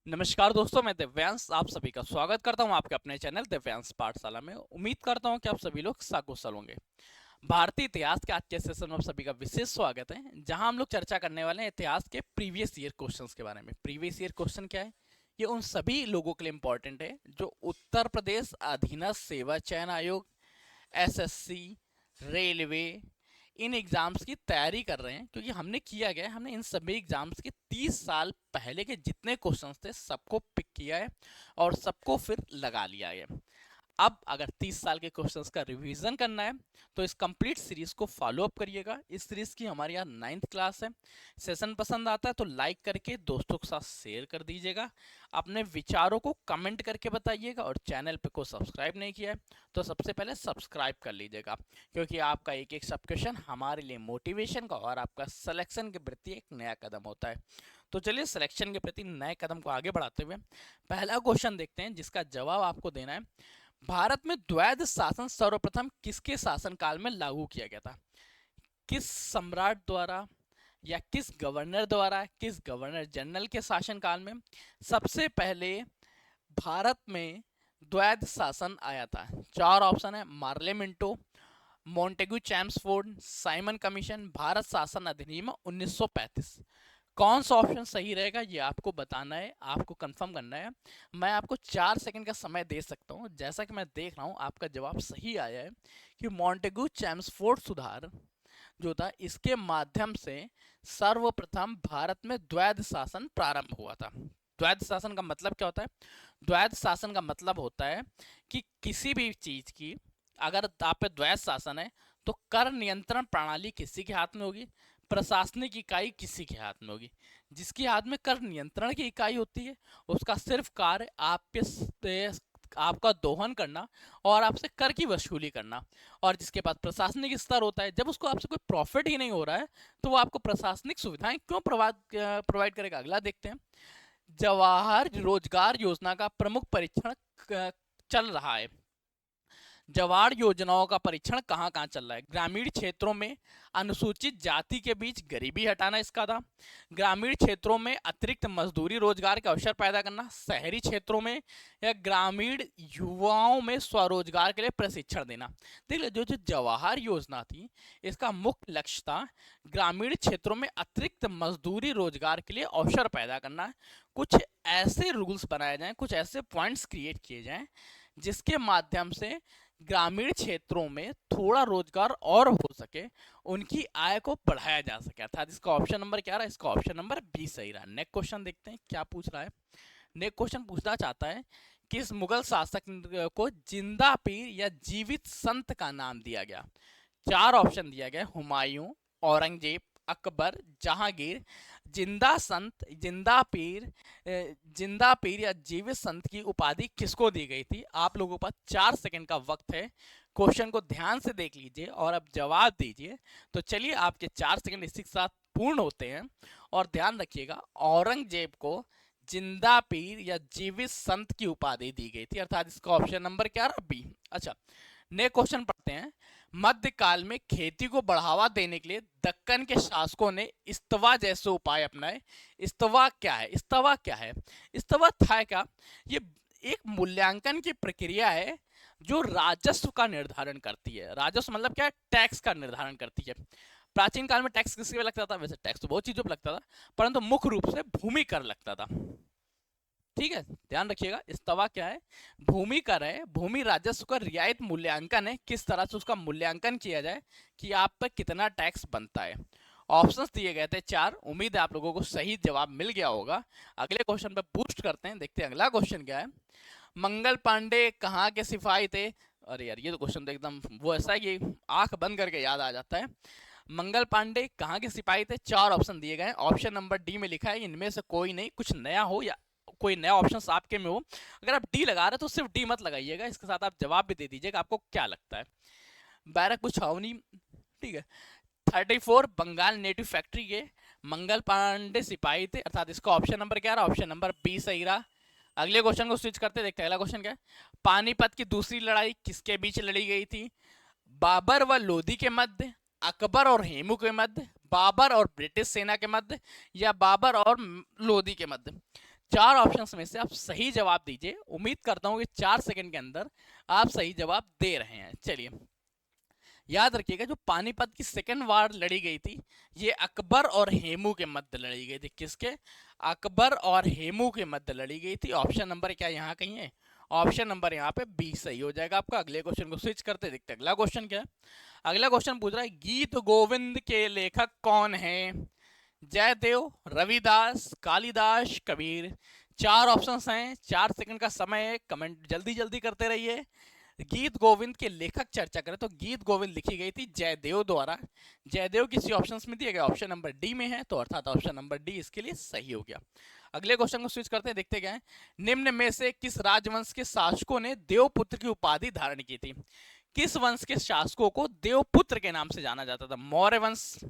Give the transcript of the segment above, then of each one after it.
नमस्कार दोस्तों, मैं दिव्यांश आप सभी का स्वागत करता हूं आपके अपने चैनल दिव्यांश पाठशाला में। उम्मीद करता हूं कि आप सभी लोग सकुशल होंगे। भारतीय इतिहास के आज के सेशन में आप सभी का विशेष स्वागत है, जहां हम लोग चर्चा करने वाले हैं इतिहास के प्रीवियस ईयर क्वेश्चंस के बारे में। प्रीवियस ईयर क्वेश्चन क्या है? ये उन सभी लोगों के लिए इंपॉर्टेंट है जो उत्तर प्रदेश अधीनस्थ सेवा चयन आयोग, एसएससी, रेलवे, इन एग्जाम्स की तैयारी कर रहे हैं। क्योंकि हमने किया गया है, हमने इन सभी एग्जाम्स के 30 साल पहले के जितने क्वेश्चंस थे सबको पिक किया है और सबको फिर लगा लिया है। अब अगर 30 साल के क्वेश्चंस का रिवीजन करना है तो इस कंप्लीट सीरीज को फॉलो अप करिएगा। इस सीरीज की हमारे यहाँ 9th क्लास है। सेशन पसंद आता है तो लाइक करके दोस्तों के साथ शेयर कर दीजिएगा। अपने विचारों को कमेंट करके बताइएगा और चैनल पे को सब्सक्राइब नहीं किया है तो सबसे पहले सब्सक्राइब कर लीजिएगा, क्योंकि आपका एक एक सब क्वेश्चन हमारे लिए मोटिवेशन का और आपका सिलेक्शन के प्रति एक नया कदम होता है। तो चलिए सिलेक्शन के प्रति नए कदम को आगे बढ़ाते हुए पहला क्वेश्चन देखते हैं, जिसका जवाब आपको देना है। भारत में द्वैध शासन सर्वप्रथम किसके शासनकाल में लागू किया गया था? किस सम्राट द्वारा, या किस गवर्नर द्वारा, किस गवर्नर जनरल के शासनकाल में सबसे पहले भारत में द्वैध शासन आया था? चार ऑप्शन है: Morley Minto, Montagu Chelmsford, Simon commission, Bharat शासन अधिनियम 1935। कौन सा ऑप्शन सही रहेगा ये आपको बताना है, आपको कंफर्म करना है। मैं आपको 4 सेकंड का समय दे सकता हूँ। जैसा कि मैं देख रहा हूँ आपका जवाब सही आया है कि मॉन्टेगू चैम्सफोर्ड सुधार जो था, इसके माध्यम से सर्वप्रथम भारत में द्वैध शासन प्रारंभ हुआ था। द्वैध शासन का मतलब क्या होता है? द्वैध शासन का मतलब होता है कि किसी भी चीज की अगर आप पे द्वैध शासन है तो कर नियंत्रण प्रणाली किसी के हाथ में होगी, प्रशासनिक इकाई किसी के हाथ में होगी। जिसके हाथ में कर नियंत्रण की इकाई होती है उसका सिर्फ कार्य आपका दोहन करना और आपसे कर की वसूली करना। और जिसके पास प्रशासनिक स्तर होता है, जब उसको आपसे कोई प्रॉफिट ही नहीं हो रहा है तो वो आपको प्रशासनिक सुविधाएं क्यों प्रोवाइड करेगा? अगला देखते हैं। जवाहर रोजगार योजना का प्रमुख परीक्षण चल रहा है। जवार योजनाओं का परीक्षण कहाँ कहाँ चल रहा है? ग्रामीण क्षेत्रों में अनुसूचित जाति के बीच गरीबी हटाना इसका था, ग्रामीण क्षेत्रों में अतिरिक्त मजदूरी रोजगार के अवसर पैदा करना, शहरी क्षेत्रों में या ग्रामीण युवाओं में स्वरोजगार के लिए प्रशिक्षण देना। देख लो, जो जो जवाहर योजना थी इसका मुख्य लक्ष्य था ग्रामीण क्षेत्रों में अतिरिक्त मजदूरी रोजगार के लिए अवसर पैदा करना। कुछ ऐसे रूल्स बनाए जाएं, कुछ ऐसे पॉइंट्स क्रिएट किए जाएं जिसके माध्यम से ग्रामीण क्षेत्रों में थोड़ा रोजगार और हो सके, उनकी आय को बढ़ाया जा सके। अर्थात इसका ऑप्शन नंबर क्या रहा? इसका ऑप्शन नंबर बी सही रहा। नेक्स्ट क्वेश्चन देखते हैं क्या पूछ रहा है। नेक्स्ट क्वेश्चन पूछना चाहता है किस मुगल शासक को जिंदा पीर या जीवित संत का नाम दिया गया? चार ऑप्शन दिया गया: हुमायूं, औरंगजेब, अकबर, जहांगीर। जिंदा पीर या जीवित संत की उपाधि किसको दी गई थी? आप लोगों के पास 4 सेकंड का वक्त है। क्वेश्चन को ध्यान से देख लीजिए और अब जवाब दीजिए। तो चलिए, आपके 4 सेकंड इसी के साथ पूर्ण होते हैं। और ध्यान रखिएगा, औरंगजेब को जिंदा पीर या जीवित संत की उपाधि दी गई थी। अर्थात इसका ऑप्शन नंबर क्या रहा? बी। अच्छा, नेक्स्ट क्वेश्चन पढ़ते हैं। मध्यकाल में खेती को बढ़ावा देने के लिए दक्कन के शासकों ने इस्तवा जैसे उपाय अपनाए। इस्तवा क्या है? इस्तवा क्या है? इस्तवा था क्या? ये एक मूल्यांकन की प्रक्रिया है जो राजस्व का निर्धारण करती है। राजस्व मतलब क्या है? टैक्स का निर्धारण करती है। प्राचीन काल में टैक्स किसके पे लगता था? वैसे टैक्स तो बहुत चीजों पे लगता था, परंतु मुख्य रूप से भूमि कर लगता था। ठीक है, ध्यान रखिएगा। इस्तवा क्या है? भूमि कर है, भूमि राजस्व का रियायत मूल्यांकन है। किस तरह से उसका मूल्यांकन किया जाए कि आप पर कितना टैक्स बनता है। ऑप्शंस दिए गए थे 4। उम्मीद है आप लोगों को सही जवाब मिल गया होगा। अगले क्वेश्चन पे बूस्ट करते हैं, देखते हैं अगला क्वेश्चन क्या है। मंगल पांडे कहाँ के सिपाही थे? अरे यार, ये तो क्वेश्चन तो एकदम वो ऐसा है कि आंख बंद करके याद आ जाता है। मंगल पांडे कहाँ के सिपाही थे? 4 ऑप्शन दिए गए हैं। ऑप्शन नंबर डी में लिखा है इनमें से कोई नहीं। कुछ नया हो या कोई नया ऑप्शन आपके में हो, अगर आप डी लगा रहे हैं तो सिर्फ डी मत लगाइएगा, इसके साथ आप जवाब भी दे दीजिएगा आपको क्या लगता है। बैरकपुर छावनी, ठीक है। 34 बंगाल नेटिव फैक्ट्री के मंगल पांडे सिपाही थे। अर्थात इसका ऑप्शन नंबर क्या रहा? ऑप्शन नंबर बी सही रहा। अगले क्वेश्चन को स्विच करते देखते हैं। अगला क्वेश्चन क्या है? पानीपत की दूसरी लड़ाई किसके बीच लड़ी गई थी? बाबर व लोधी के मध्य, अकबर और हेमू के मध्य, बाबर और ब्रिटिश सेना के मध्य, या बाबर और लोधी के मध्य। चार ऑप्शंस में से आप सही जवाब दीजिए। उम्मीद करता हूं कि 4 सेकंड के अंदर आप सही जवाब दे रहे हैं। चलिए, याद रखिएगा, जो पानीपत की सेकेंड वार लड़ी गई थी, ये अकबर और हेमू के मध्य लड़ी गई थी। किसके? अकबर और हेमू के मध्य लड़ी गई थी। ऑप्शन नंबर क्या यहाँ कहीं है? ऑप्शन नंबर यहाँ पे बी सही हो जाएगा आपका। अगले क्वेश्चन को स्विच करते देखते हैं अगला क्वेश्चन क्या है। अगला क्वेश्चन पूछ रहा है, गीत गोविंद के लेखक कौन है? जयदेव, रविदास, कालिदास, कबीर। चार ऑप्शंस हैं, 4 सेकंड का समय है, कमेंट जल्दी जल्दी करते रहिए। गीत गोविंद के लेखक चर्चा करें तो गीत गोविंद लिखी गई थी जयदेव द्वारा। जयदेव किसी ऑप्शंस में दिया गया, ऑप्शन नंबर डी में है, तो अर्थात ऑप्शन नंबर डी इसके लिए सही हो गया। अगले क्वेश्चन को स्विच करते हैं, देखते क्या है। निम्न में से किस राजवंश के शासकों ने देवपुत्र की उपाधि धारण की थी? किस वंश के शासकों को देवपुत्र के नाम से जाना जाता था? मौर्य वंश,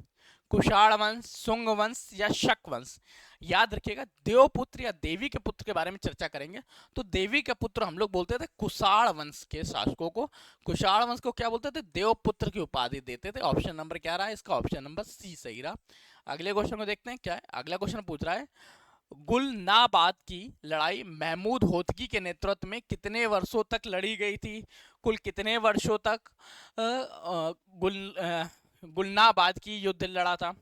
कुषाण वंश, शुंग वंश या शक वंश? याद रखिएगा, देवपुत्र या देवी के पुत्र के बारे में चर्चा करेंगे तो देवी के पुत्र हम लोग बोलते थे कुषाण वंश के शासकों को। कुषाण वंश को क्या बोलते थे? देवपुत्र की उपाधि देते थे। ऑप्शन नंबर क्या रहा है इसका? ऑप्शन नंबर सी सही रहा। अगले क्वेश्चन को देखते हैं क्या है। अगला क्वेश्चन पूछ रहा है, गुलनाबाद की लड़ाई महमूद होतकी के नेतृत्व में कितने वर्षों तक लड़ी गई थी? कुल कितने वर्षों तक गुलनाबाद की युद्ध लड़ा था?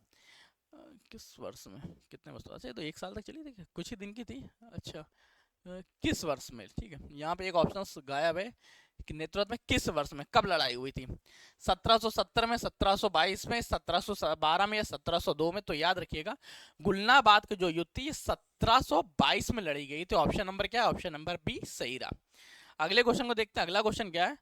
किस वर्ष में, कितने वर्ष? अच्छा, तो 1 साल तक चली थी, कुछ ही दिन की थी। अच्छा, किस वर्ष में? ठीक है, यहाँ पे एक ऑप्शन गायब है कि नेतृत्व में किस वर्ष में, कब लड़ाई हुई थी? 1770 में, 1722 में, 1712 में या 1702 में? तो याद रखिएगा, गुलनाबाद की जो युद्ध थी 1722 में लड़ी गई थी। ऑप्शन नंबर क्या है? ऑप्शन नंबर बी सही रहा। अगले क्वेश्चन को देखते हैं। अगला क्वेश्चन क्या है,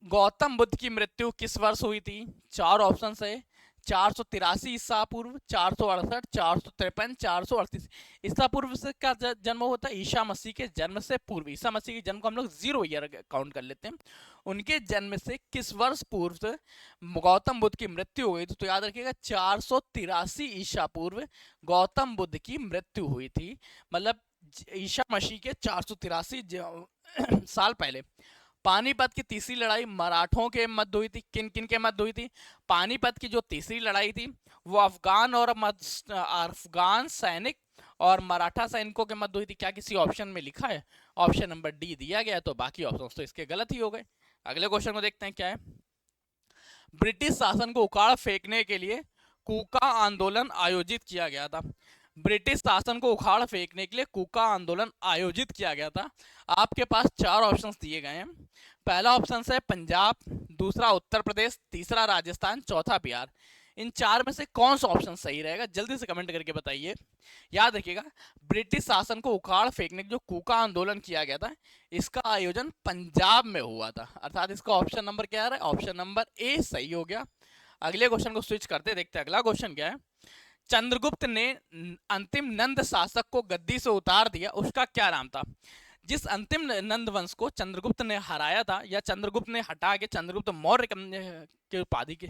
गौतम बुद्ध की मृत्यु किस वर्ष हुई थी? चार ऑप्शन है, 483 ईसा पूर्व, 468, 453, 438 ईसा पूर्व से का जन्म होता है ईसा मसीह के जन्म से पूर्व। ईसा मसीह के जन्म को हम लोग 0 ईयर काउंट कर लेते हैं। उनके जन्म से किस वर्ष पूर्व से गौतम बुद्ध की मृत्यु हुई थी? तो याद रखिएगा, 483 ईसा पूर्व गौतम बुद्ध की मृत्यु हुई थी। मतलब ईसा मसीह के 483 साल पहले। पानीपत की तीसरी लड़ाई मराठों के मध्य हुई थी। किन किन के मध्य हुई थी? पानीपत की जो तीसरी लड़ाई थी वो अफगान सैनिक और मराठा सैनिकों के मध्य हुई थी। क्या किसी ऑप्शन में लिखा है? ऑप्शन नंबर डी दिया गया, तो बाकी ऑप्शन तो इसके गलत ही हो गए। अगले क्वेश्चन को देखते हैं क्या है। ब्रिटिश शासन को उखाड़ फेंकने के लिए कूका आंदोलन आयोजित किया गया था। ब्रिटिश शासन को उखाड़ फेंकने के लिए कूका आंदोलन आयोजित किया गया था। आपके पास चार ऑप्शंस दिए गए हैं। पहला ऑप्शन है पंजाब, दूसरा उत्तर प्रदेश, तीसरा राजस्थान, चौथा बिहार। इन चार में से कौन सा ऑप्शन सही रहेगा? जल्दी से कमेंट करके बताइए। याद रखिएगा, ब्रिटिश शासन को उखाड़ फेंकने के जो कूका आंदोलन किया गया था, इसका आयोजन पंजाब में हुआ था। अर्थात इसका ऑप्शन नंबर क्या है? ऑप्शन नंबर ए सही हो गया। अगले क्वेश्चन को स्विच करते देखते हैं अगला क्वेश्चन क्या है। चंद्रगुप्त ने अंतिम नंद शासक को गद्दी से उतार दिया, उसका क्या नाम था? जिस अंतिम नंद वंश को चंद्रगुप्त ने हराया था या चंद्रगुप्त ने हटा के चंद्रगुप्त मौर्य के उपाधि के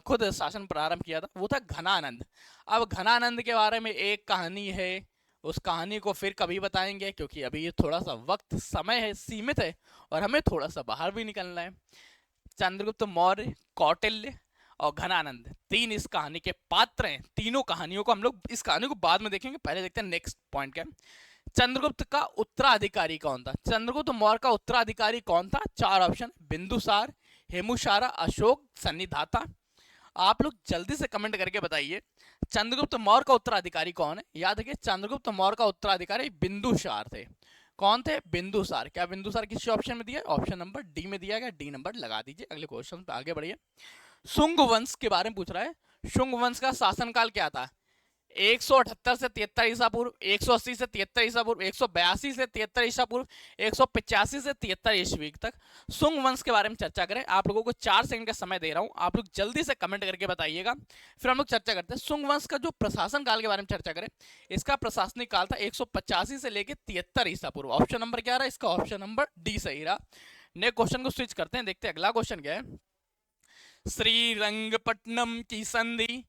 खुद शासन प्रारंभ किया था, वो था घनानंद। अब घनानंद के बारे में एक कहानी है, उस कहानी को फिर कभी बताएंगे, क्योंकि अभी ये थोड़ा सा वक्त समय है, सीमित है, और हमें थोड़ा सा बाहर भी निकलना है। चंद्रगुप्त मौर्य, कौटिल्य और घनानंद, तीन इस कहानी के पात्र हैं। तीनों कहानियों को हम लोग, इस कहानी को बाद में देखेंगे, पहले देखते हैं नेक्स्ट पॉइंट क्या है। चंद्रगुप्त का उत्तराधिकारी कौन था? चंद्रगुप्त मौर्य का उत्तराधिकारी कौन था? चार ऑप्शन, बिंदुसार, हेमुशारा, अशोक, सन्निधाता। आप लोग जल्दी से कमेंट करके बताइए, चंद्रगुप्त मौर्य का उत्तराधिकारी कौन है? याद रखिए, चंद्रगुप्त मौर्य का उत्तराधिकारी बिंदुसार थे। कौन थे? बिंदुसार। क्या बिंदुसार किसी ऑप्शन में दिया? ऑप्शन नंबर डी में दिया गया, डी नंबर लगा दीजिए। अगले क्वेश्चन पे आगे बढ़िए। शुंग वंश के बारे में पूछ रहा है। शुंग वंश का शासनकाल क्या था? 178 से 73 ईसा पूर्व, 180 से 73 ईसा पूर्व, 182 से 73 ईसा पूर्व, 185 से 73 ईस्वी तक शुंग वंश के बारे में चर्चा करें। आप लोगों को 4 सेकंड का समय दे रहा हूं, आप लोग जल्दी से कमेंट करके बताइएगा, फिर हम लोग चर्चा करते हैं। शुंग वंश का जो प्रशासन काल के बारे में चर्चा करें, इसका प्रशासनिक काल था 185 से लेकर 73 ईसा पूर्व। ऑप्शन नंबर क्या रहा? इसका ऑप्शन नंबर डी सही रहा। नेक्स्ट क्वेश्चन को स्विच करते हैं, देखते हैं अगला क्वेश्चन क्या है। श्रीरंगपट्टनम की संधि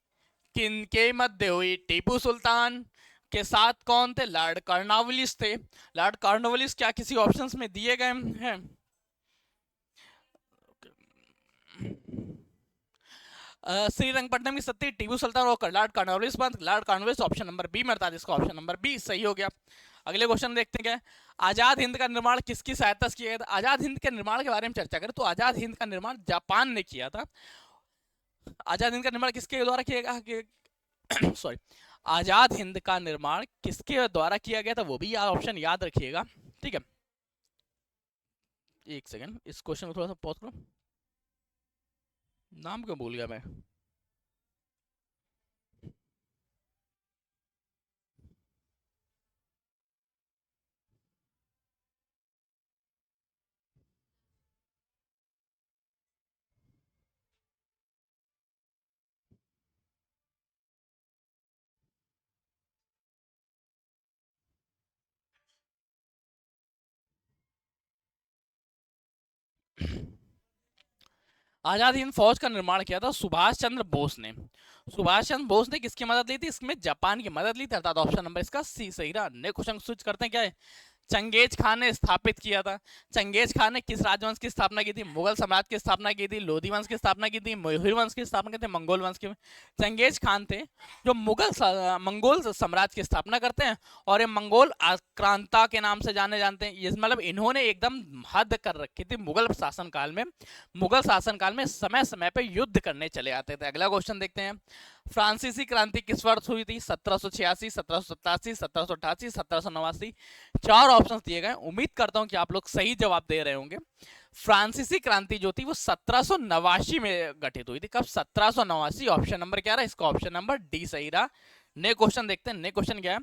किनके मध्य हुई? टीपू सुल्तान के साथ कौन थे? लॉर्ड कॉर्नवालिस थे। लॉर्ड कॉर्नवालिस क्या किसी ऑप्शंस में दिए गए हैं? श्रीरंगपट्टनम की सत्ती, टीपू सुल्तान और लॉर्ड कॉर्नवालिस बंद, lord Cornwallis option number B में आता है, जिसका ऑप्शन नंबर बी सही हो गया। अगले क्वेश्चन देखते हैं क्या है। आजाद हिंद का निर्माण किसकी सहायता से किया गया था? आजाद हिंद के निर्माण के बारे में चर्चा करें तो आजाद हिंद का निर्माण जापान ने किया था। आजाद हिंद का निर्माण किसके द्वारा किया गया? सॉरी, आजाद हिंद का निर्माण किसके द्वारा किया गया था, वो भी ऑप्शन याद रखिएगा, ठीक है। एक सेकंड, इस क्वेश्चन को थोड़ा सा पॉज करो, नाम क्यों भूल गया मैं। आजाद हिंद फौज का निर्माण किया था सुभाष चंद्र बोस ने। सुभाष चंद्र बोस ने किसकी मदद ली थी? इसमें जापान की मदद ली थी, अर्थात ऑप्शन नंबर इसका सी सही रहा। नए क्वेश्चन स्विच करते हैं, क्या है? चंगेज खान ने स्थापित किया था। चंगेज खान ने किस राजवंश की स्थापना की थी? मुगल साम्राज्य की स्थापना की थी, लोधी वंश की स्थापना की थी, मयूर वंश की स्थापना की थी, मंगोल वंश की? चंगेज खान थे जो मंगोल साम्राज्य की स्थापना करते हैं, और ये मंगोल आक्रांता के नाम से जाने जानते हैं। ये मतलब इन्होंने एकदम हद कर रखी थी मुगल शासनकाल में। मुगल शासनकाल में समय समय पे युद्ध करने चले आते थे। अगला क्वेश्चन देखते हैं, फ्रांसीसी क्रांति किस वर्ष हुई थी? 1786, 1787, 1788, 1789। चार ऑप्शंस दिए गए, उम्मीद करता हूं कि आप लोग सही जवाब दे रहे होंगे। फ्रांसीसी क्रांति जो थी वो 1789 में घटित हुई थी। कब? 1789। ऑप्शन नंबर क्या रहा? इसका ऑप्शन नंबर डी सही रहा। नए क्वेश्चन देखते हैं। नए क्वेश्चन क्या है?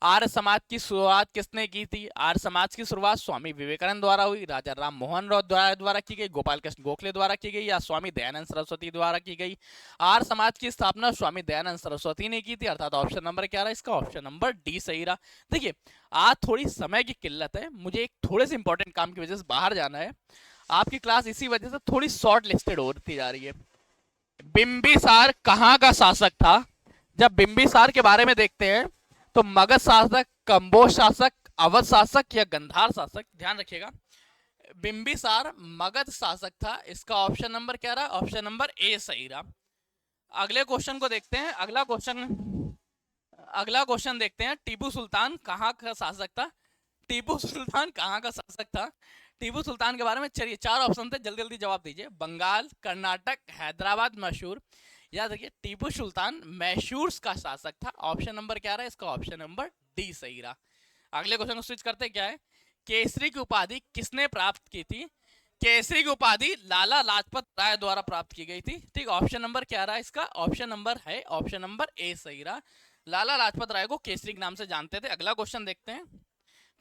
आर्य समाज की शुरुआत किसने की थी? आर्य समाज की शुरुआत स्वामी विवेकानंद द्वारा हुई, राजा राम मोहन रॉय द्वारा की गई, गोपाल कृष्ण गोखले द्वारा की गई, या स्वामी दयानंद सरस्वती द्वारा की गई? आर्य समाज की स्थापना स्वामी दयानंद सरस्वती ने की थी, अर्थात ऑप्शन नंबर क्या रहा? इसका ऑप्शन नंबर डी सही रहा। देखिए, आज थोड़ी समय की किल्लत है, मुझे एक थोड़े से इंपॉर्टेंट काम की वजह से बाहर जाना है। आपकी क्लास इसी वजह से थोड़ी शॉर्ट लिस्टेड होती जा रही है। बिंबिसार कहाँ का शासक था? जब बिंबिसार के बारे में देखते हैं तो मगध शासक, कंबोज शासक, अवध शासक या गंधार शासक? ध्यान रखिएगा, बिंबिसार मगध शासक था। इसका ऑप्शन नंबर क्या रहा? ऑप्शन नंबर ए सही रहा। अगले क्वेश्चन को देखते हैं। अगला क्वेश्चन देखते हैं, टीपू सुल्तान कहाँ का शासक था? टीपू सुल्तान कहाँ का शासक था? टीपू सुल्तान के बारे में चलिए चार ऑप्शन थे, जल्दी जल्दी जवाब दीजिए। बंगाल, कर्नाटक, हैदराबाद, मैसूर। याद रखिए, टीपू सुल्तान मैसूर का शासक था। ऑप्शन नंबर क्या रहा है? इसका ऑप्शन नंबर डी सही रहा। अगले क्वेश्चन को स्विच करते, क्या है? केसरी की उपाधि किसने प्राप्त की थी? केसरी की उपाधि लाला लाजपत राय द्वारा प्राप्त की गई थी। ठीक, ऑप्शन नंबर क्या रहा? इसका ऑप्शन नंबर है ऑप्शन नंबर ए सही रहा। लाला लाजपत राय को केसरी के नाम से जानते थे। अगला क्वेश्चन देखते हैं।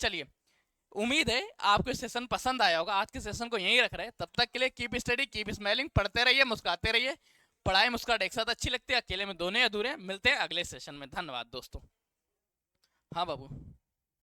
चलिए, उम्मीद है आपको सेशन पसंद आया होगा। आज के सेशन को यहीं रख रहे हैं, तब तक के लिए कीप स्टडी, कीप स्माइलिंग, पढ़ते रहिए, मुस्कुराते रहिए। पढ़ाई मुस्कुराहट एक साथ अच्छी लगती है, अकेले में दोनों अधूरे। मिलते हैं अगले सेशन में। धन्यवाद दोस्तों। हाँ बाबू।